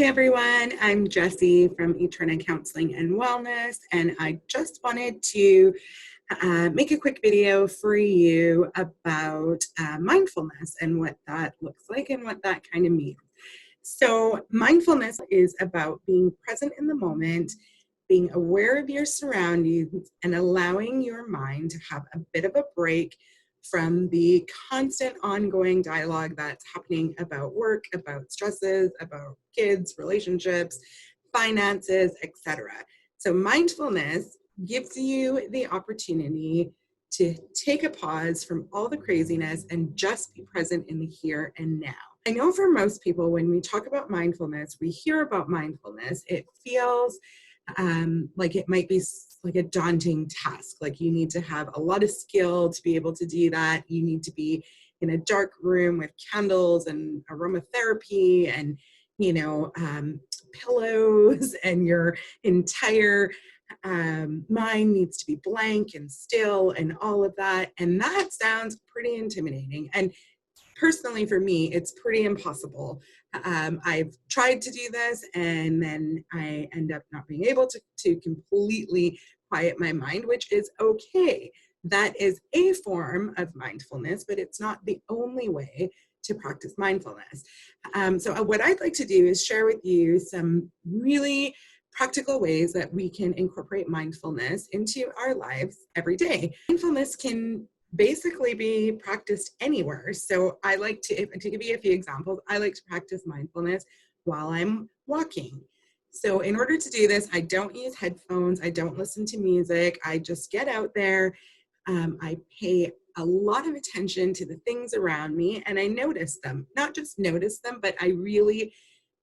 everyone, I'm Jessie from Eterna Counseling and Wellness, and I just wanted to make a quick video for you about mindfulness and what that looks like and what that kind of means. So mindfulness is about being present in the moment, being aware of your surroundings, and allowing your mind to have a bit of a break from the constant ongoing dialogue that's happening about work, about stresses, about kids, relationships, finances, etc. So mindfulness gives you the opportunity to take a pause from all the craziness and just be present in the here and now. I know for most people, when we talk about mindfulness, we hear about mindfulness, it feels like it might be like a daunting task. Like you need to have a lot of skill to be able to do that. You need to be in a dark room with candles and aromatherapy and, pillows, and your entire mind needs to be blank and still and all of that. And that sounds pretty intimidating. And personally, for me, it's pretty impossible. I've tried to do this and then I end up not being able to completely quiet my mind, which is okay. That is a form of mindfulness, but it's not the only way to practice mindfulness. So what I'd like to do is share with you some really practical ways that we can incorporate mindfulness into our lives every day. Mindfulness can basically be practiced anywhere. So I like to give you a few examples, I like to practice mindfulness while I'm walking. So in order to do this, I don't use headphones, I don't listen to music, I just get out there. I pay a lot of attention to the things around me and I notice them, not just notice them, but I really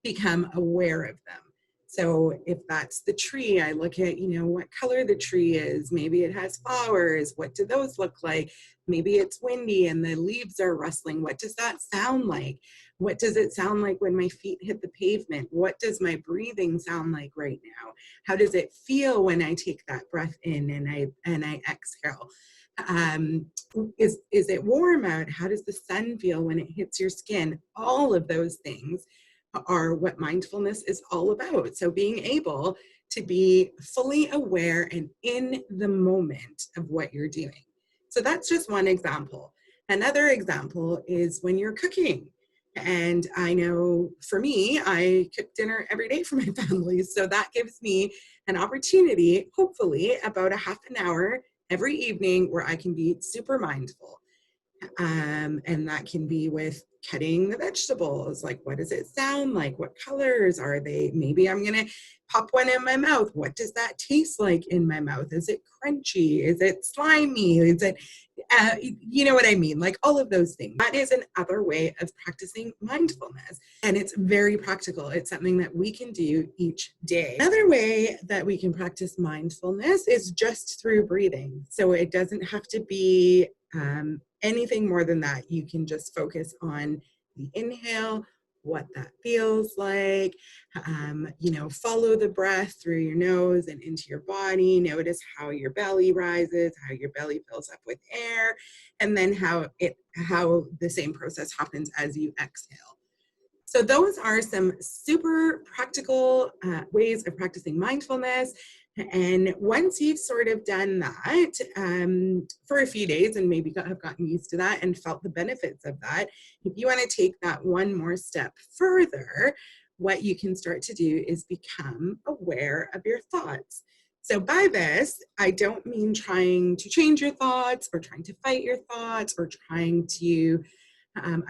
become aware of them. So if that's the tree, I look at, what color the tree is. Maybe it has flowers. What do those look like? Maybe it's windy and the leaves are rustling. What does that sound like? What does it sound like when my feet hit the pavement? What does my breathing sound like right now? How does it feel when I take that breath in and I exhale? Is it warm out? How does the sun feel when it hits your skin? All of those things are what mindfulness is all about. So being able to be fully aware and in the moment of what you're doing. So that's just one example. Another example is when you're cooking. And I know for me, I cook dinner every day for my family. So that gives me an opportunity, hopefully about a half an hour every evening where I can be super mindful. And that can be with cutting the vegetables. Like, what does it sound like? What colors are they? Maybe I'm going to pop one in my mouth. What does that taste like in my mouth? Is it crunchy? Is it slimy? Is it, you know what I mean? Like all of those things. That is another way of practicing mindfulness. And it's very practical. It's something that we can do each day. Another way that we can practice mindfulness is just through breathing. So it doesn't have to be anything more than that. You can just focus on the inhale, what that feels like, follow the breath through your nose and into your body. Notice how your belly rises, how your belly fills up with air, and then how the same process happens as you exhale. So those are some super practical ways of practicing mindfulness. And once you've sort of done that for a few days and maybe have gotten used to that and felt the benefits of that, if you want to take that one more step further, what you can start to do is become aware of your thoughts. So by this, I don't mean trying to change your thoughts or trying to fight your thoughts or trying to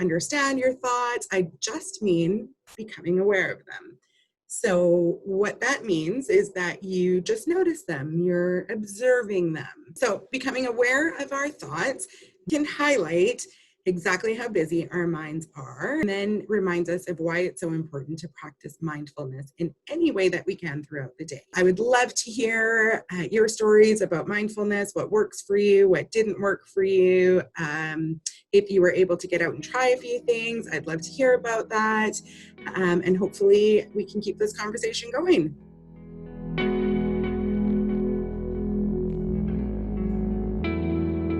understand your thoughts. I just mean becoming aware of them. So what that means is that you just notice them, you're observing them. So becoming aware of our thoughts can highlight exactly how busy our minds are, and then reminds us of why it's so important to practice mindfulness in any way that we can throughout the day. I would love to hear your stories about mindfulness, what works for you, what didn't work for you. If you were able to get out and try a few things, I'd love to hear about that. And hopefully we can keep this conversation going.